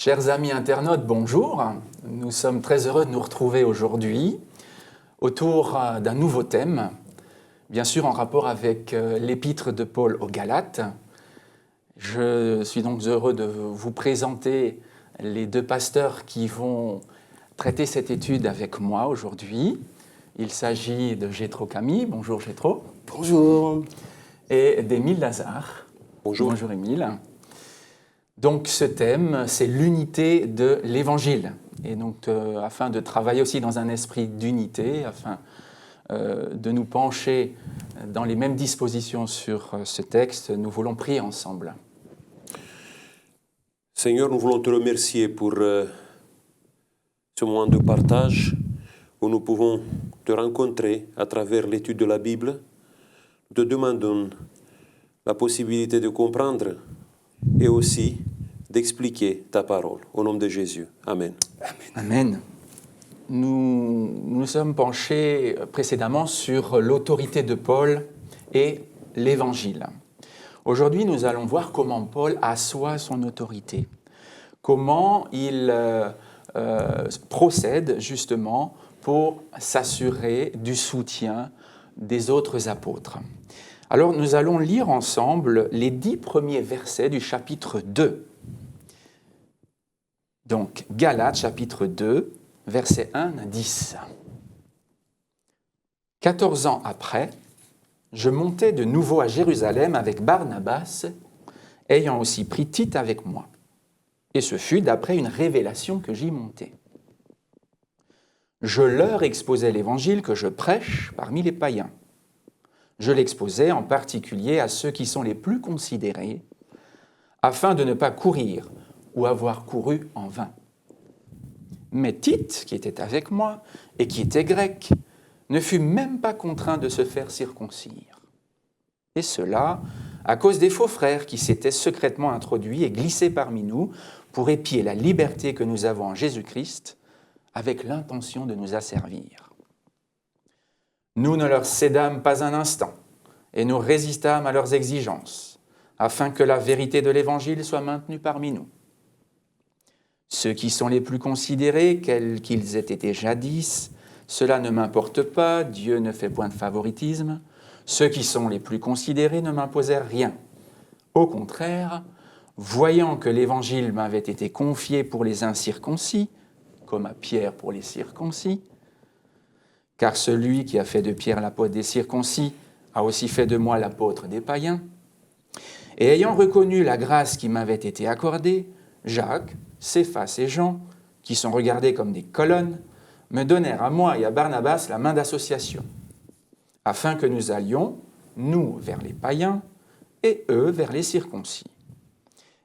Chers amis internautes, bonjour. Nous sommes très heureux de nous retrouver aujourd'hui autour d'un nouveau thème, bien sûr en rapport avec l'épître de Paul aux Galates. Je suis donc heureux de vous présenter les deux pasteurs qui vont traiter cette étude avec moi aujourd'hui. Il s'agit de Jétro Camille. Bonjour Jétro. Bonjour. Et d'Émile Lazare. Bonjour. Bonjour Émile. Donc ce thème, c'est l'unité de l'Évangile. Et donc afin de travailler aussi dans un esprit d'unité, afin de nous pencher dans les mêmes dispositions sur ce texte, nous voulons prier ensemble. Seigneur, nous voulons te remercier pour ce moment de partage où nous pouvons te rencontrer à travers l'étude de la Bible. Nous te demandons la possibilité de comprendre et aussi d'expliquer ta parole. Au nom de Jésus. Amen. Amen. Nous nous sommes penchés précédemment sur l'autorité de Paul et l'Évangile. Aujourd'hui, nous allons voir comment Paul assoit son autorité, comment il procède justement pour s'assurer du soutien des autres apôtres. Alors, nous allons lire ensemble les 10 premiers versets du chapitre 2. Donc, Galates, chapitre 2, versets 1 à 10. 14 ans après, je montai de nouveau à Jérusalem avec Barnabas, ayant aussi pris Tite avec moi. Et ce fut d'après une révélation que j'y montai. Je leur exposai l'évangile que je prêche parmi les païens. Je l'exposais en particulier à ceux qui sont les plus considérés, afin de ne pas courir ou avoir couru en vain. Mais Tite, qui était avec moi et qui était grec, ne fut même pas contraint de se faire circoncire. Et cela à cause des faux frères qui s'étaient secrètement introduits et glissés parmi nous pour épier la liberté que nous avons en Jésus-Christ avec l'intention de nous asservir. Nous ne leur cédâmes pas un instant et nous résistâmes à leurs exigences, afin que la vérité de l'Évangile soit maintenue parmi nous. Ceux qui sont les plus considérés, quels qu'ils aient été jadis, cela ne m'importe pas, Dieu ne fait point de favoritisme. Ceux qui sont les plus considérés ne m'imposèrent rien. Au contraire, voyant que l'Évangile m'avait été confié pour les incirconcis, comme à Pierre pour les circoncis, car celui qui a fait de Pierre l'apôtre des circoncis a aussi fait de moi l'apôtre des païens. Et ayant reconnu la grâce qui m'avait été accordée, Jacques, Céphas et Jean, qui sont regardés comme des colonnes, me donnèrent à moi et à Barnabas la main d'association, afin que nous allions, nous, vers les païens, et eux vers les circoncis.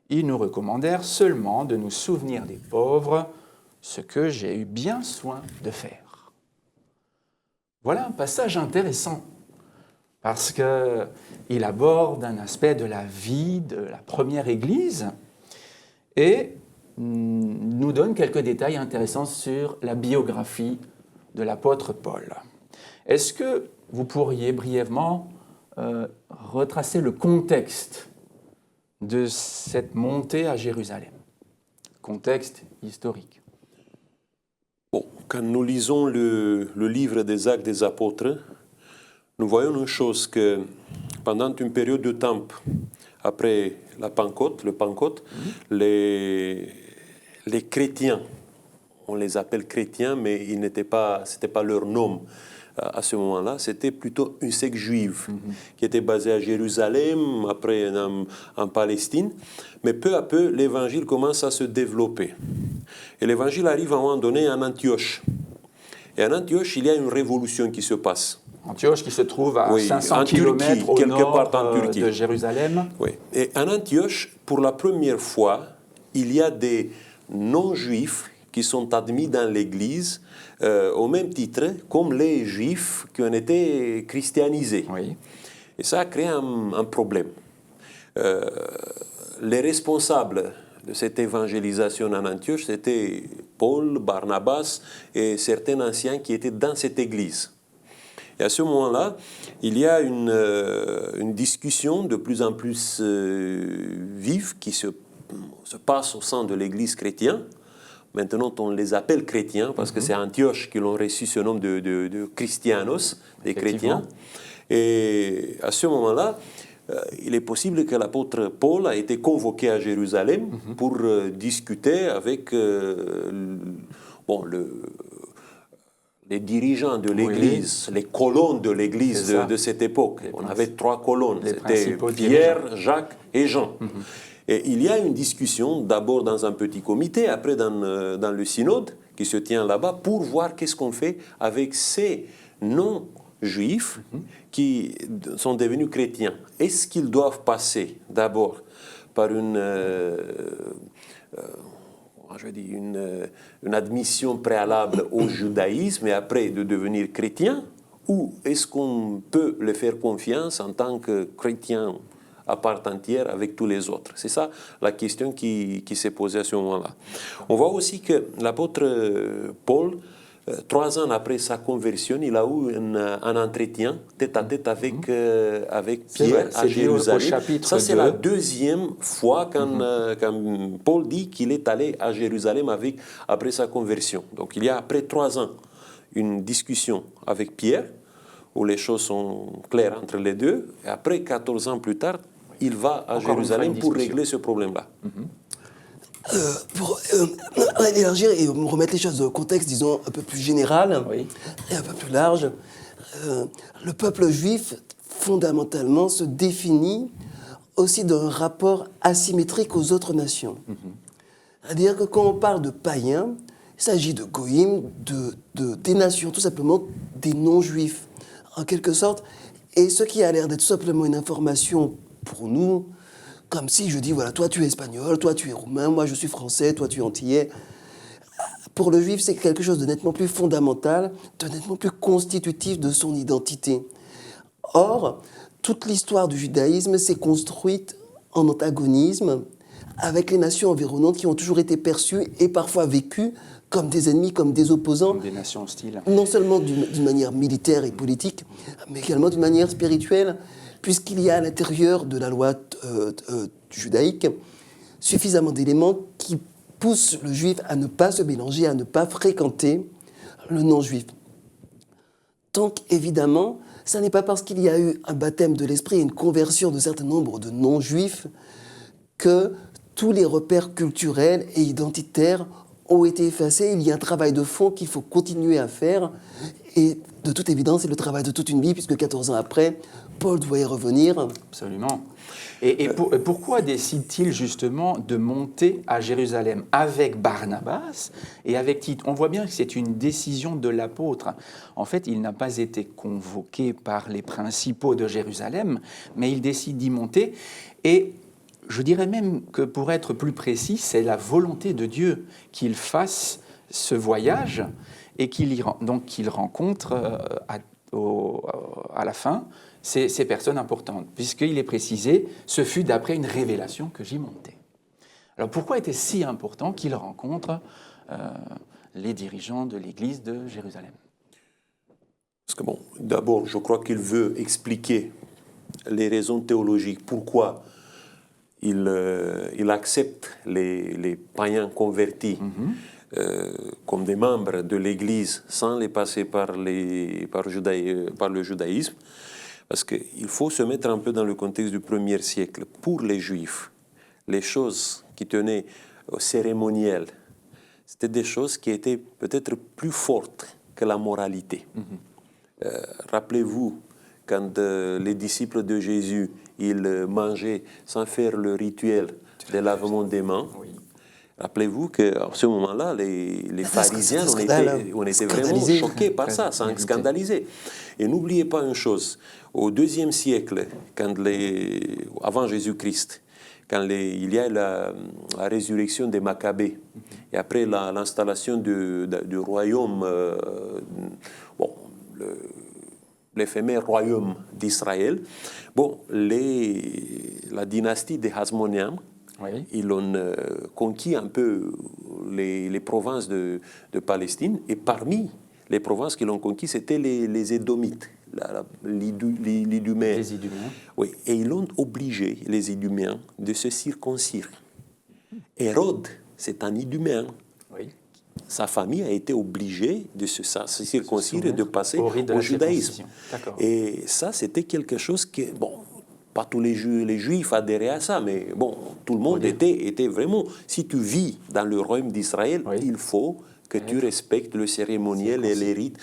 Ils nous recommandèrent seulement de nous souvenir des pauvres, ce que j'ai eu bien soin de faire. Voilà un passage intéressant, parce qu'il aborde un aspect de la vie de la première Église et nous donne quelques détails intéressants sur la biographie de l'apôtre Paul. Est-ce que vous pourriez brièvement retracer le contexte de cette montée à Jérusalem? Contexte historique. Bon, quand nous lisons le livre des Actes des Apôtres, nous voyons une chose que pendant une période de temps après la Pentecôte, les chrétiens, on les appelle chrétiens, mais c'était pas leur nom à ce moment-là, c'était plutôt une secte juive qui était basée à Jérusalem, après en Palestine. Mais peu à peu, l'évangile commence à se développer. Et l'évangile arrive à un moment donné en Antioche. Et en Antioche, il y a une révolution qui se passe. Antioche qui se trouve à 500 km au nord de Jérusalem. Oui. Et en Antioche, pour la première fois, il y a des non-juifs qui sont admis dans l'Église au même titre comme les juifs qui ont été christianisés. Oui. Et ça a créé un problème. Les responsables de cette évangélisation en Antioche, c'était Paul, Barnabas et certains anciens qui étaient dans cette Église. Et à ce moment-là, il y a une discussion de plus en plus vive qui se se passe au sein de l'Église chrétienne. Maintenant, on les appelle chrétiens parce que c'est Antioche qui l'ont reçu ce nom de Christianos, des chrétiens. Et à ce moment-là, il est possible que l'apôtre Paul a été convoqué à Jérusalem pour discuter avec les dirigeants de l'Église, les colonnes de l'Église de cette époque. On avait 3 colonnes, c'était Pierre, Jacques et Jean. Et il y a une discussion, d'abord dans un petit comité, après dans le synode qui se tient là-bas, pour voir qu'est-ce qu'on fait avec ces non-juifs qui sont devenus chrétiens. Est-ce qu'ils doivent passer d'abord par une admission préalable au judaïsme et après de devenir chrétien, ou est-ce qu'on peut les faire confiance en tant que chrétiens à part entière avec tous les autres? C'est ça la question qui s'est posée à ce moment-là. On voit aussi que l'apôtre Paul, 3 ans après sa conversion, il a eu un entretien tête-à-tête avec Pierre à Jérusalem. Ça, c'est la 2e fois quand Paul dit qu'il est allé à Jérusalem après sa conversion. Donc il y a après 3 ans une discussion avec Pierre où les choses sont claires entre les deux. Et après, 14 ans plus tard, il va à Jérusalem pour régler ce problème-là. Pour élargir et remettre les choses dans un contexte, disons, un peu plus général et un peu plus large, le peuple juif, fondamentalement, se définit aussi d'un rapport asymétrique aux autres nations. C'est-à-dire que quand on parle de païens, il s'agit de goïm, des nations, tout simplement des non-juifs, en quelque sorte. Et ce qui a l'air d'être tout simplement une information pour nous, comme si je dis, voilà, toi tu es espagnol, toi tu es roumain, moi je suis français, toi tu es antillais. Pour le juif, c'est quelque chose de nettement plus fondamental, de nettement plus constitutif de son identité. Or, toute l'histoire du judaïsme s'est construite en antagonisme avec les nations environnantes qui ont toujours été perçues et parfois vécues comme des ennemis, comme des opposants. Comme des nations hostiles. Non seulement d'une manière militaire et politique, mais également d'une manière spirituelle, puisqu'il y a à l'intérieur de la loi judaïque suffisamment d'éléments qui poussent le juif à ne pas se mélanger, à ne pas fréquenter le non-juif. Donc, évidemment, ça n'est pas parce qu'il y a eu un baptême de l'esprit et une conversion de certain nombre de non-juifs que tous les repères culturels et identitaires ont été effacés. Il y a un travail de fond qu'il faut continuer à faire. Et de toute évidence, c'est le travail de toute une vie, puisque 14 ans après, Paul doit y revenir. Absolument. Et pourquoi décide-t-il justement de monter à Jérusalem avec Barnabas et avec Tite? On voit bien que c'est une décision de l'apôtre. En fait, il n'a pas été convoqué par les principaux de Jérusalem, mais il décide d'y monter. Et je dirais même que pour être plus précis, c'est la volonté de Dieu qu'il fasse ce voyage et qu'il rencontre à la fin ces personnes importantes, puisqu'il est précisé, ce fut d'après une révélation que j'y montais. Alors pourquoi était-ce si important qu'il rencontre les dirigeants de l'église de Jérusalem? Parce que d'abord, je crois qu'il veut expliquer les raisons théologiques, pourquoi il accepte les païens convertis comme des membres de l'Église sans les passer par le judaïsme. Parce qu'il faut se mettre un peu dans le contexte du 1er siècle. Pour les Juifs, les choses qui tenaient au cérémoniel, c'était des choses qui étaient peut-être plus fortes que la moralité. Rappelez-vous, quand les disciples de Jésus, ils mangeaient sans faire le rituel de lavement des mains. Oui. Rappelez-vous qu'à ce moment-là, les pharisiens, on était vraiment choqués par ça, scandalisés. Et n'oubliez pas une chose, au 2e siècle, avant Jésus-Christ, quand il y a la résurrection des Maccabées, et après l'installation du royaume, l'éphémère royaume d'Israël, la dynastie des Hasmonéens, oui. Ils ont conquis un peu les provinces de Palestine, et parmi les provinces qu'ils ont conquis, c'était les Édomites, l'Iduméen. Les Iduméens. Oui, et ils ont obligé les Iduméens de se circoncire. Hérode, c'est un Idumée. Oui. Sa famille a été obligée de se circoncire et de passer au rite de au la judaïsme. circoncision. D'accord. Et ça, c'était quelque chose que, bon, pas tous les Juifs adhéraient à ça, mais bon, tout le monde était vraiment... Si tu vis dans le royaume d'Israël, Oui. il faut que tu respectes le cérémoniel et les rites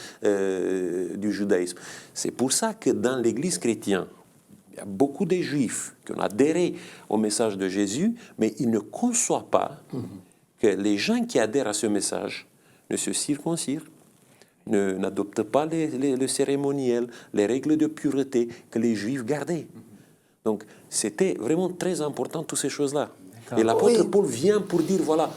du judaïsme. C'est pour ça que dans l'Église chrétienne, il y a beaucoup de Juifs qui ont adhéré au message de Jésus, mais ils ne conçoivent pas que les gens qui adhèrent à ce message ne se circoncisent, n'adoptent pas le cérémoniel, les règles de pureté que les Juifs gardaient. Donc, c'était vraiment très important, toutes ces choses-là. Et l'apôtre Paul vient pour dire, voilà,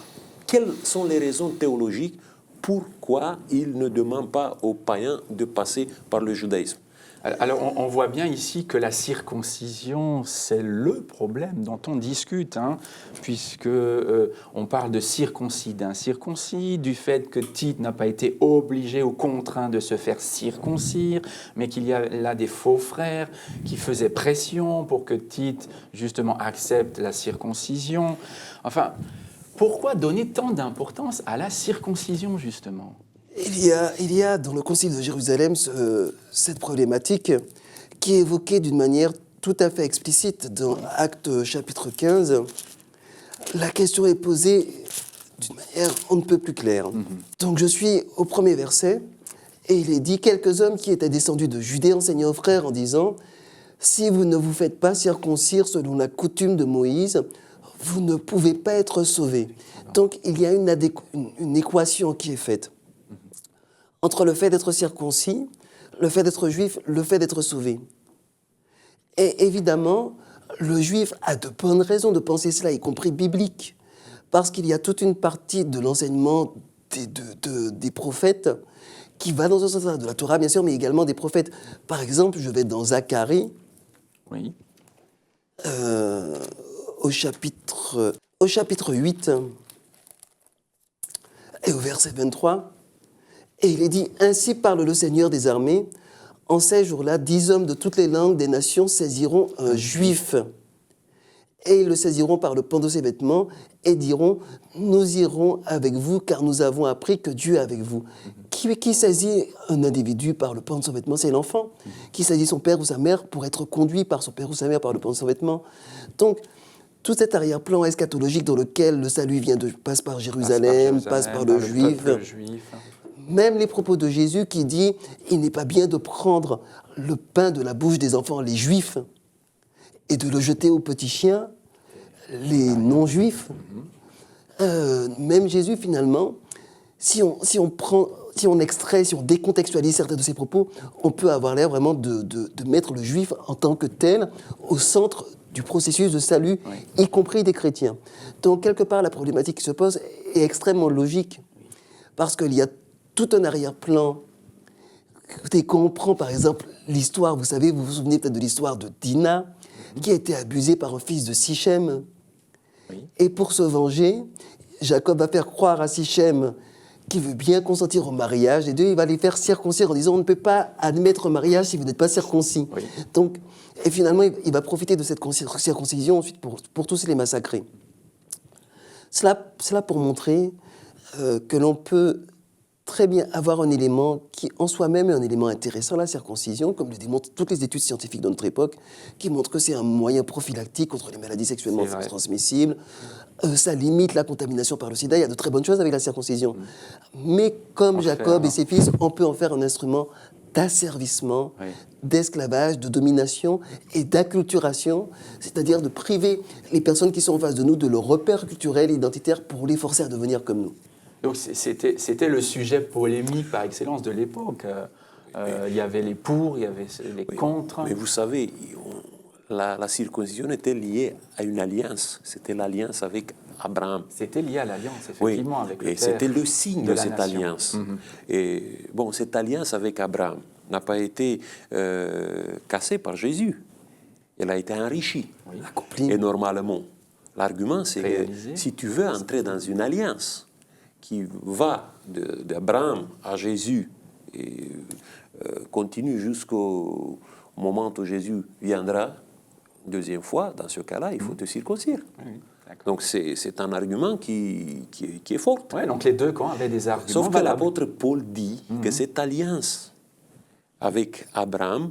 quelles sont les raisons théologiques pourquoi il ne demande pas aux païens de passer par le judaïsme. Alors, on voit bien ici que la circoncision, c'est le problème dont on discute, puisque on parle de circoncis, d'incirconcis, du fait que Tite n'a pas été obligé ou contraint de se faire circoncire, mais qu'il y a là des faux frères qui faisaient pression pour que Tite, justement, accepte la circoncision. Enfin, pourquoi donner tant d'importance à la circoncision, justement ? Il y a dans le Concile de Jérusalem cette problématique qui est évoquée d'une manière tout à fait explicite dans Actes chapitre 15. La question est posée d'une manière on ne peut plus claire. Donc je suis au premier verset et il est dit « Quelques hommes qui étaient descendus de Judée enseignaient aux frères en disant « Si vous ne vous faites pas circoncire selon la coutume de Moïse, vous ne pouvez pas être sauvés. » Donc il y a une équation qui est faite entre le fait d'être circoncis, le fait d'être juif, le fait d'être sauvé. Et évidemment, le juif a de bonnes raisons de penser cela, y compris biblique, parce qu'il y a toute une partie de l'enseignement des prophètes qui va dans ce sens-là, de la Torah bien sûr, mais également des prophètes. Par exemple, je vais dans Zacharie, oui. au chapitre 8 et au verset 23, et il est dit « Ainsi parle le Seigneur des armées, en ces jours-là, 10 hommes de toutes les langues des nations saisiront un juif, et ils le saisiront par le pan de ses vêtements, et diront « Nous irons avec vous, car nous avons appris que Dieu est avec vous. » Qui saisit un individu par le pan de son vêtement? C'est l'enfant. Qui saisit son père ou sa mère pour être conduit par son père ou sa mère par le pan de son vêtement? Donc, tout cet arrière-plan eschatologique dans lequel le salut passe par Jérusalem, passe par le juif. Même les propos de Jésus qui dit « Il n'est pas bien de prendre le pain de la bouche des enfants, les juifs, et de le jeter aux petits chiens, les non-juifs. » Même Jésus, finalement, si on extrait, si on décontextualise certains de ses propos, on peut avoir l'air vraiment de mettre le juif en tant que tel au centre du processus de salut, y compris des chrétiens. Donc, quelque part, la problématique qui se pose est extrêmement logique, parce qu'il y a tout un arrière-plan. Écoutez, quand on prend par exemple l'histoire, vous savez, vous vous souvenez peut-être de l'histoire de Dina, qui a été abusée par un fils de Sichem. Oui. Et pour se venger, Jacob va faire croire à Sichem qu'il veut bien consentir au mariage, et Dieu il va les faire circoncire en disant on ne peut pas admettre un mariage si vous n'êtes pas circoncis. Oui. Donc, et finalement, il va profiter de cette circoncision ensuite pour tous les massacrer. Cela pour montrer que l'on peut très bien avoir un élément qui en soi-même est un élément intéressant, la circoncision, comme le démontrent toutes les études scientifiques de notre époque, qui montrent que c'est un moyen prophylactique contre les maladies sexuellement transmissibles. Ça limite la contamination par le sida. Il y a de très bonnes choses avec la circoncision. Mais comme Jacob et ses fils, on peut en faire un instrument d'asservissement, d'esclavage, de domination et d'acculturation, c'est-à-dire de priver les personnes qui sont en face de nous de leur repère culturel et identitaire pour les forcer à devenir comme nous. Donc c'était le sujet polémique par excellence de l'époque. Il y avait les pour, il y avait les contre. Mais vous savez, la circoncision était liée à une alliance. C'était l'alliance avec Abraham. C'était lié à l'alliance, effectivement, avec le Père. Et c'était le signe de cette alliance. Et bon, cette alliance avec Abraham n'a pas été cassée par Jésus. Elle a été enrichie. Et normalement, l'argument, c'est que si tu veux entrer dans une alliance qui va d'Abraham à Jésus et continue jusqu'au moment où Jésus viendra deuxième fois, dans ce cas-là, il faut te circoncire. Donc c'est un argument qui est fort. Ouais, donc les deux camps avaient des arguments Sauf que valables. l'apôtre Paul dit que cette alliance avec Abraham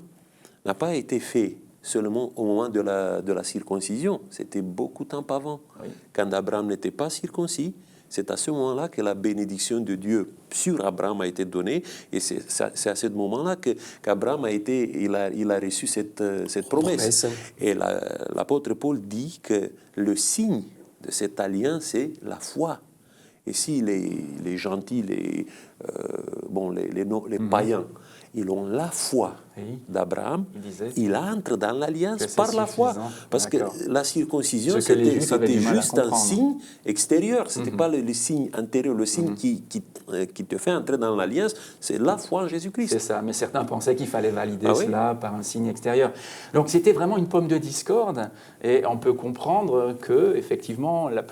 n'a pas été faite seulement au moment de la circoncision. C'était beaucoup de temps avant. Oui. Quand Abraham n'était pas circoncis, c'est à ce moment-là que la bénédiction de Dieu sur Abraham a été donnée. Et c'est à ce moment-là qu'Abraham il a reçu cette promesse. Et l'apôtre Paul dit que le signe de cette alliance, c'est la foi. Et si les gentils, les païens, ils ont la foi d'Abraham, il entre dans l'alliance par la foi. Parce que la circoncision, c'était juste un signe extérieur. Ce n'était pas le signe intérieur, le signe qui te fait entrer dans l'alliance, c'est la foi en Jésus-Christ. C'est ça, mais certains pensaient qu'il fallait valider cela par un signe extérieur. Donc c'était vraiment une pomme de discorde, et on peut comprendre que, effectivement, la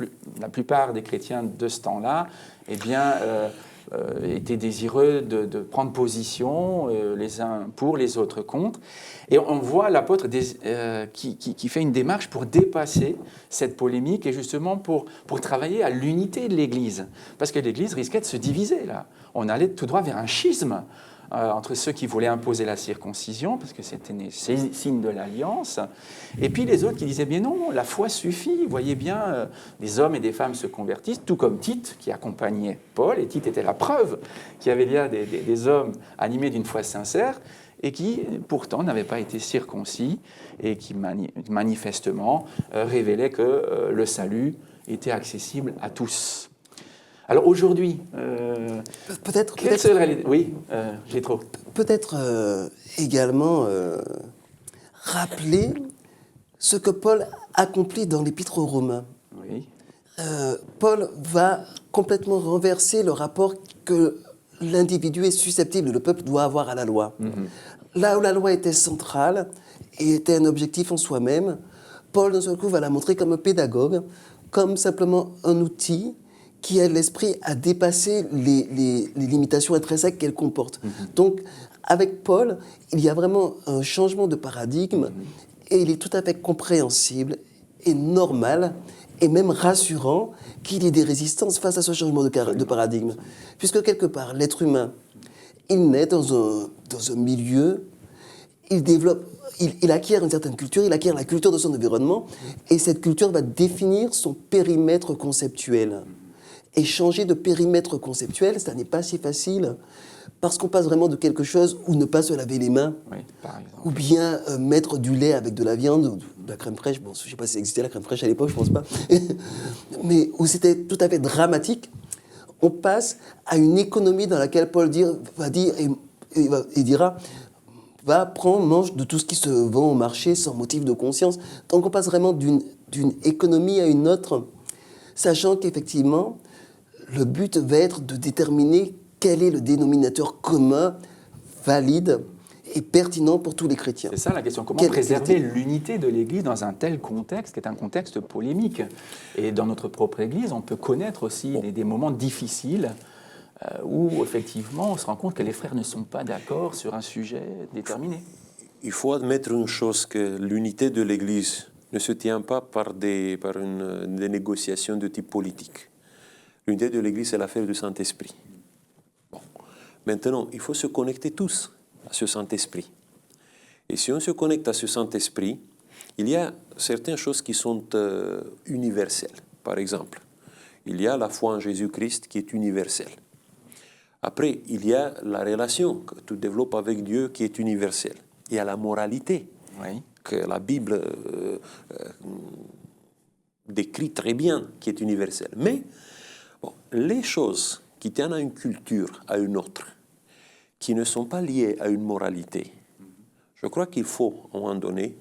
plupart des chrétiens de ce temps-là, eh bien, étaient désireux de prendre position, les uns pour, les autres contre. Et on voit l'apôtre qui fait une démarche pour dépasser cette polémique et justement pour travailler à l'unité de l'Église. Parce que l'Église risquait de se diviser, là. On allait tout droit vers un schisme entre ceux qui voulaient imposer la circoncision, parce que c'était un signe de l'alliance, et puis les autres qui disaient, bien non, la foi suffit, vous voyez bien, des hommes et des femmes se convertissent, tout comme Tite, qui accompagnait Paul, et Tite était la preuve qu'il y avait là des hommes animés d'une foi sincère, et qui, pourtant, n'avaient pas été circoncis, et qui, manifestement, révélaient que le salut était accessible à tous. Alors aujourd'hui, peut-être oui, j'ai trop. Peut-être également rappeler ce que Paul accomplit dans l'Épître aux Romains. Oui. Paul va complètement renverser le rapport que l'individu est susceptible, le peuple doit avoir à la loi. Là où la loi était centrale et était un objectif en soi-même, Paul, d'un seul coup, va la montrer comme un pédagogue, comme simplement un outil qui aide l'esprit à dépasser les limitations intrinsèques qu'elle comporte. Donc, avec Paul, il y a vraiment un changement de paradigme et il est tout à fait compréhensible et normal et même rassurant qu'il y ait des résistances face à ce changement de paradigme. Puisque quelque part, l'être humain, il naît dans un milieu, il développe, il acquiert une certaine culture, il acquiert la culture de son environnement et cette culture va définir son périmètre conceptuel. Et changer de périmètre conceptuel, ça n'est pas si facile, parce qu'on passe vraiment de quelque chose où ne pas se laver les mains, par exemple. ou bien mettre du lait avec de la viande, ou de la crème fraîche, bon, je ne sais pas si ça existait la crème fraîche à l'époque, je ne pense pas, mais où c'était tout à fait dramatique, on passe à une économie dans laquelle Paul dira, va, prends, mange de tout ce qui se vend au marché sans motif de conscience. Donc on passe vraiment d'une économie à une autre, sachant qu'effectivement, le but va être de déterminer quel est le dénominateur commun, valide et pertinent pour tous les chrétiens. C'est ça la question. Comment préserver l'unité de l'Église dans un tel contexte, qui est un contexte polémique. Et dans notre propre Église, on peut connaître aussi des moments difficiles où, effectivement, on se rend compte que les frères ne sont pas d'accord sur un sujet déterminé. Il faut admettre une chose, que l'unité de l'Église ne se tient pas par des négociations de type politique. L'unité de l'Église, c'est l'affaire du Saint-Esprit. Bon. Maintenant, il faut se connecter tous à ce Saint-Esprit. Et si on se connecte à ce Saint-Esprit, il y a certaines choses qui sont universelles. Par exemple, il y a la foi en Jésus-Christ qui est universelle. Après, il y a la relation que tu développes avec Dieu qui est universelle. Il y a la moralité que la Bible décrit très bien, qui est universelle. Mais les choses qui tiennent à une culture, à une autre, qui ne sont pas liées à une moralité, je crois qu'il faut, à un moment donné,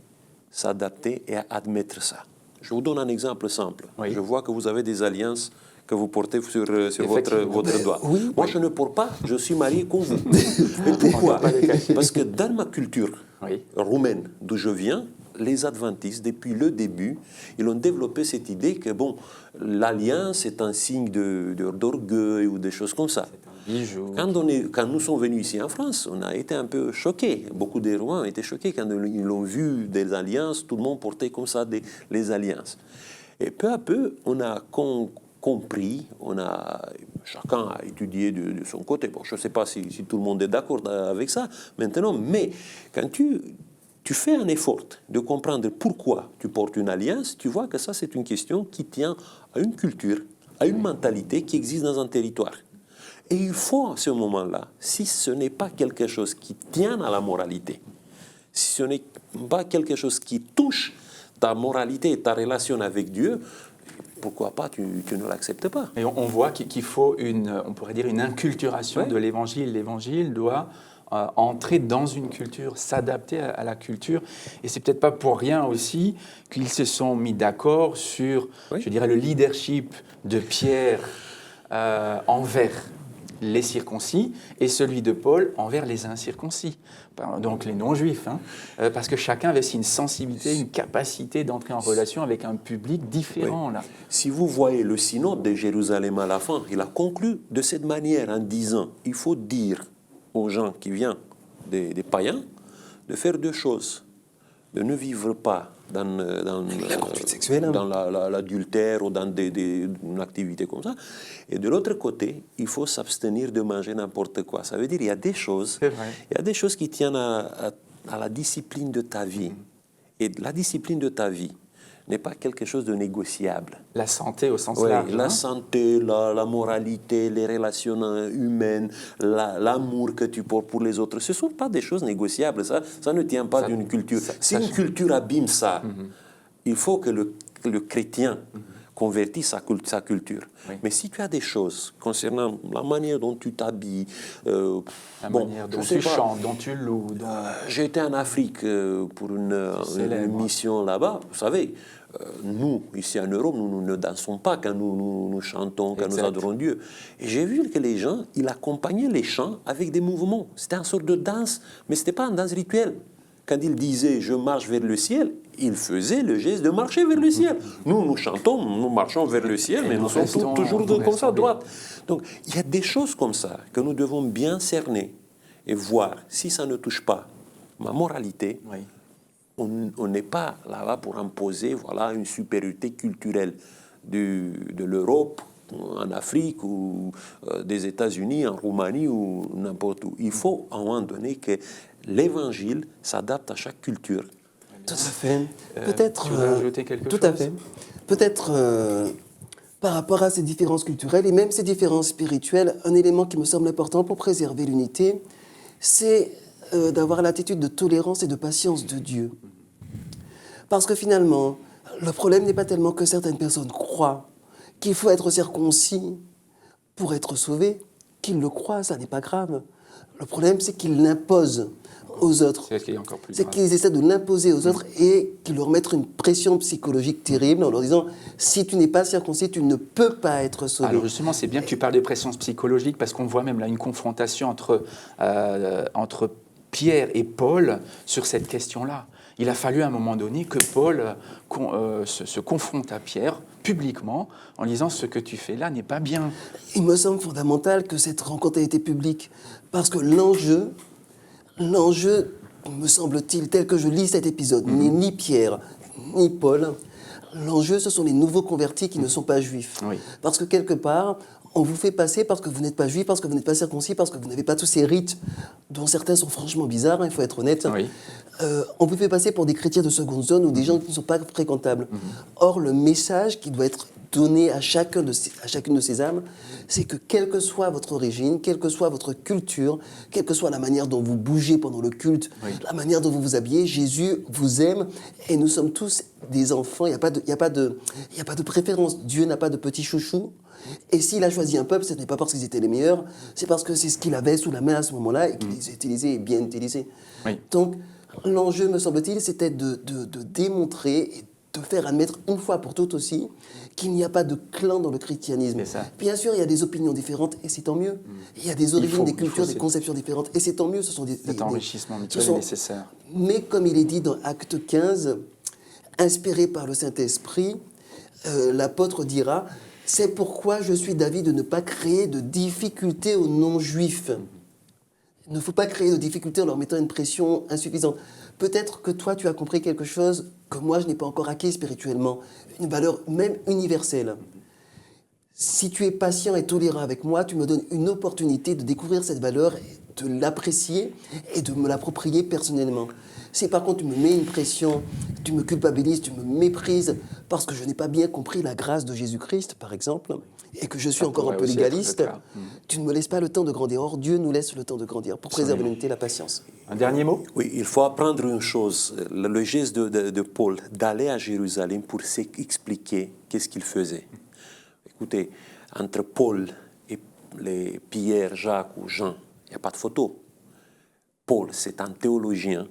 s'adapter et admettre ça. Je vous donne un exemple simple. Je vois que vous avez des alliances que vous portez sur votre doigt. Moi, je ne porte pas, je suis marié comme vous. Et pourquoi? Parce que dans ma culture roumaine, d'où je viens, les adventistes, depuis le début, ils ont développé cette idée que, l'alliance est un signe d'orgueil ou des choses comme ça. Quand nous sommes venus ici en France, on a été un peu choqués. Beaucoup des Roumains ont été choqués quand ils ont vu des alliances, tout le monde portait comme ça les alliances. Et peu à peu, on a compris, chacun a étudié de son côté. Bon, je ne sais pas si tout le monde est d'accord avec ça maintenant, mais quand tu fais un effort de comprendre pourquoi tu portes une alliance, tu vois que ça, c'est une question qui tient à une culture, à une mentalité qui existe dans un territoire. Et il faut, à ce moment-là, si ce n'est pas quelque chose qui tient à la moralité, si ce n'est pas quelque chose qui touche ta moralité et ta relation avec Dieu, pourquoi pas, tu ne l'acceptes pas. Et on voit qu'il faut on pourrait dire une inculturation de l'Évangile. L'Évangile doit entrer dans une culture, s'adapter à la culture. Et c'est peut-être pas pour rien aussi qu'ils se sont mis d'accord sur, je dirais, le leadership de Pierre envers les circoncis et celui de Paul envers les incirconcis, donc les non-juifs, parce que chacun avait aussi une sensibilité, une capacité d'entrer en relation avec un public différent. Là. Si vous voyez le synode de Jérusalem à la fin, il a conclu de cette manière en disant, il faut dire aux gens qui viennent des païens de faire deux choses, de ne vivre pas dans la conduite sexuelle, dans l'adultère ou dans une activité comme ça. Et de l'autre côté, il faut s'abstenir de manger n'importe quoi. Ça veut dire qu'il y a des choses, qui tiennent à la discipline de ta vie. Et la discipline de ta vie n'est pas quelque chose de négociable. La santé au sens large. La santé, la moralité, les relations humaines, l'amour que tu portes pour les autres, ce ne sont pas des choses négociables. Ça ne tient pas d'une culture. Si une culture abîme ça, il faut que le chrétien convertisse sa culture. Oui. Mais si tu as des choses concernant la manière dont tu t'habilles, la manière dont tu chantes, dont tu loues. J'ai été en Afrique pour une mission là-bas. Vous savez, nous, ici en Europe, nous ne dansons pas quand nous chantons, quand nous adorons Dieu. Et j'ai vu que les gens, ils accompagnaient les chants avec des mouvements. C'était une sorte de danse, mais ce n'était pas une danse rituelle. Quand ils disaient « je marche vers le ciel », ils faisaient le geste de marcher vers le ciel. Nous chantons, nous marchons vers le ciel, mais nous sommes toujours comme ça, droite. Donc, il y a des choses comme ça que nous devons bien cerner et voir si ça ne touche pas ma moralité. Oui. On n'est pas là-bas pour imposer une supériorité culturelle de l'Europe, en Afrique ou des États-Unis, en Roumanie ou n'importe où. Il faut à un moment donné que l'Évangile s'adapte à chaque culture. Tout à fait. Peut-être. Tu veux ajouter quelque chose ? Tout à fait. Peut-être par rapport à ces différences culturelles et même ces différences spirituelles, un élément qui me semble important pour préserver l'unité, c'est d'avoir l'attitude de tolérance et de patience de Dieu. Parce que finalement, le problème n'est pas tellement que certaines personnes croient qu'il faut être circoncis pour être sauvé, qu'ils le croient, ça n'est pas grave. Le problème, c'est qu'ils l'imposent aux autres. C'est ce qui est encore plus grave. C'est qu'ils essaient de l'imposer aux autres et qu'ils leur mettent une pression psychologique terrible en leur disant « si tu n'es pas circoncis, tu ne peux pas être sauvé ». Alors justement, c'est bien que tu parles de pression psychologique parce qu'on voit même là une confrontation entre Pierre et Paul sur cette question-là. Il a fallu à un moment donné que Paul se confronte à Pierre publiquement en disant « ce que tu fais là n'est pas bien ». Il me semble fondamental que cette rencontre ait été publique parce que l'enjeu, me semble-t-il, tel que je lis cet épisode, n'est ni Pierre ni Paul. L'enjeu, ce sont les nouveaux convertis qui ne sont pas juifs. Oui. Parce que quelque part, on vous fait passer parce que vous n'êtes pas juif, parce que vous n'êtes pas circoncis, parce que vous n'avez pas tous ces rites dont certains sont franchement bizarres, il faut être honnête. Oui. On vous fait passer pour des chrétiens de seconde zone ou des gens qui ne sont pas fréquentables. Or, le message qui doit être donné à chacune de ces âmes, c'est que quelle que soit votre origine, quelle que soit votre culture, quelle que soit la manière dont vous bougez pendant le culte, la manière dont vous vous habillez, Jésus vous aime et nous sommes tous des enfants, il n'y a pas de préférence. Dieu n'a pas de petits chouchous. Et s'il a choisi un peuple, ce n'est pas parce qu'ils étaient les meilleurs, c'est parce que c'est ce qu'il avait sous la main à ce moment-là et qu'il les a utilisés et bien utilisés. Oui. Donc, l'enjeu, me semble-t-il, c'était de démontrer et de faire admettre une fois pour toutes aussi qu'il n'y a pas de clan dans le christianisme. Bien sûr, il y a des opinions différentes et c'est tant mieux. Il y a des origines, des cultures, des conceptions différentes et c'est tant mieux. Ce sont cet enrichissement mutuel est nécessaire. Mais comme il est dit dans Acte 15, inspiré par le Saint-Esprit, l'apôtre dira « C'est pourquoi je suis d'avis de ne pas créer de difficultés aux non-juifs. » Il ne faut pas créer de difficultés en leur mettant une pression insuffisante. Peut-être que toi, tu as compris quelque chose que moi je n'ai pas encore acquis spirituellement, une valeur même universelle. Si tu es patient et tolérant avec moi, tu me donnes une opportunité de découvrir cette valeur, de l'apprécier et de me l'approprier personnellement. Si par contre tu me mets une pression, tu me culpabilises, tu me méprises parce que je n'ai pas bien compris la grâce de Jésus-Christ, par exemple, et que je suis encore un peu légaliste, tu ne me laisses pas le temps de grandir. Or, Dieu nous laisse le temps de grandir pour préserver l'unité et la patience. Un dernier mot? Oui, il faut apprendre une chose, le geste de Paul, d'aller à Jérusalem pour s'expliquer qu'est-ce qu'il faisait. Écoutez, entre Paul et les Pierre, Jacques ou Jean, il n'y a pas de photo. Paul, c'est un théologien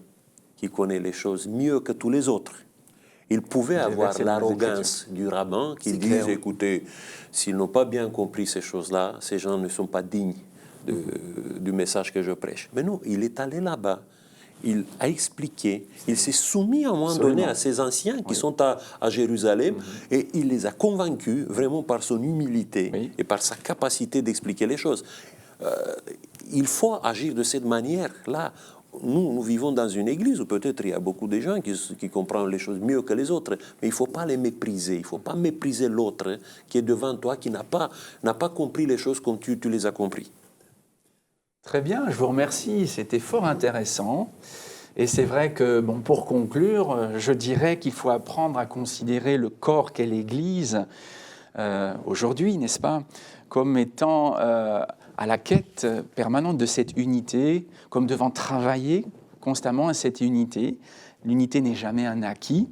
qui connaît les choses mieux que tous les autres. Il pouvait avoir l'arrogance du rabbin qui dit, écoutez, s'ils n'ont pas bien compris ces choses-là, ces gens ne sont pas dignes du message que je prêche. Mais non, il est allé là-bas. Il a expliqué, il s'est soumis à un moment donné à ces anciens qui sont à Jérusalem et il les a convaincus vraiment par son humilité et par sa capacité d'expliquer les choses. Il faut agir de cette manière-là. Nous vivons dans une église où peut-être il y a beaucoup de gens qui comprennent les choses mieux que les autres, mais il ne faut pas les mépriser. Il ne faut pas mépriser l'autre qui est devant toi, qui n'a pas compris les choses comme tu les as compris. Très bien, je vous remercie, c'était fort intéressant. Et c'est vrai que, bon, pour conclure, je dirais qu'il faut apprendre à considérer le corps qu'est l'Église aujourd'hui, n'est-ce pas, comme étant à la quête permanente de cette unité, comme devant travailler constamment à cette unité. L'unité n'est jamais un acquis.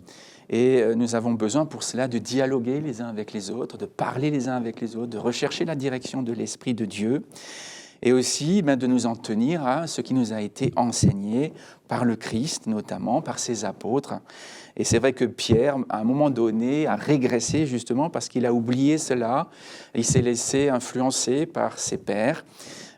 Et nous avons besoin pour cela de dialoguer les uns avec les autres, de parler les uns avec les autres, de rechercher la direction de l'Esprit de Dieu. Et aussi de nous en tenir à ce qui nous a été enseigné par le Christ, notamment par ses apôtres. Et c'est vrai que Pierre, à un moment donné, a régressé justement parce qu'il a oublié cela. Il s'est laissé influencer par ses pairs.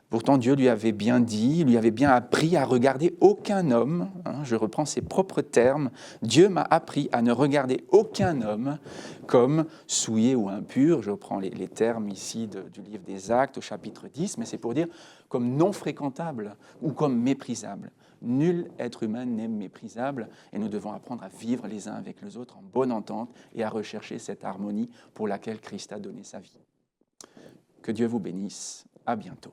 Pourtant, Dieu lui avait bien dit, lui avait bien appris à regarder aucun homme, je reprends ses propres termes, Dieu m'a appris à ne regarder aucun homme comme souillé ou impur, je reprends les termes ici du livre des Actes au chapitre 10, mais c'est pour dire comme non fréquentable ou comme méprisable. Nul être humain n'est méprisable et nous devons apprendre à vivre les uns avec les autres en bonne entente et à rechercher cette harmonie pour laquelle Christ a donné sa vie. Que Dieu vous bénisse. À bientôt.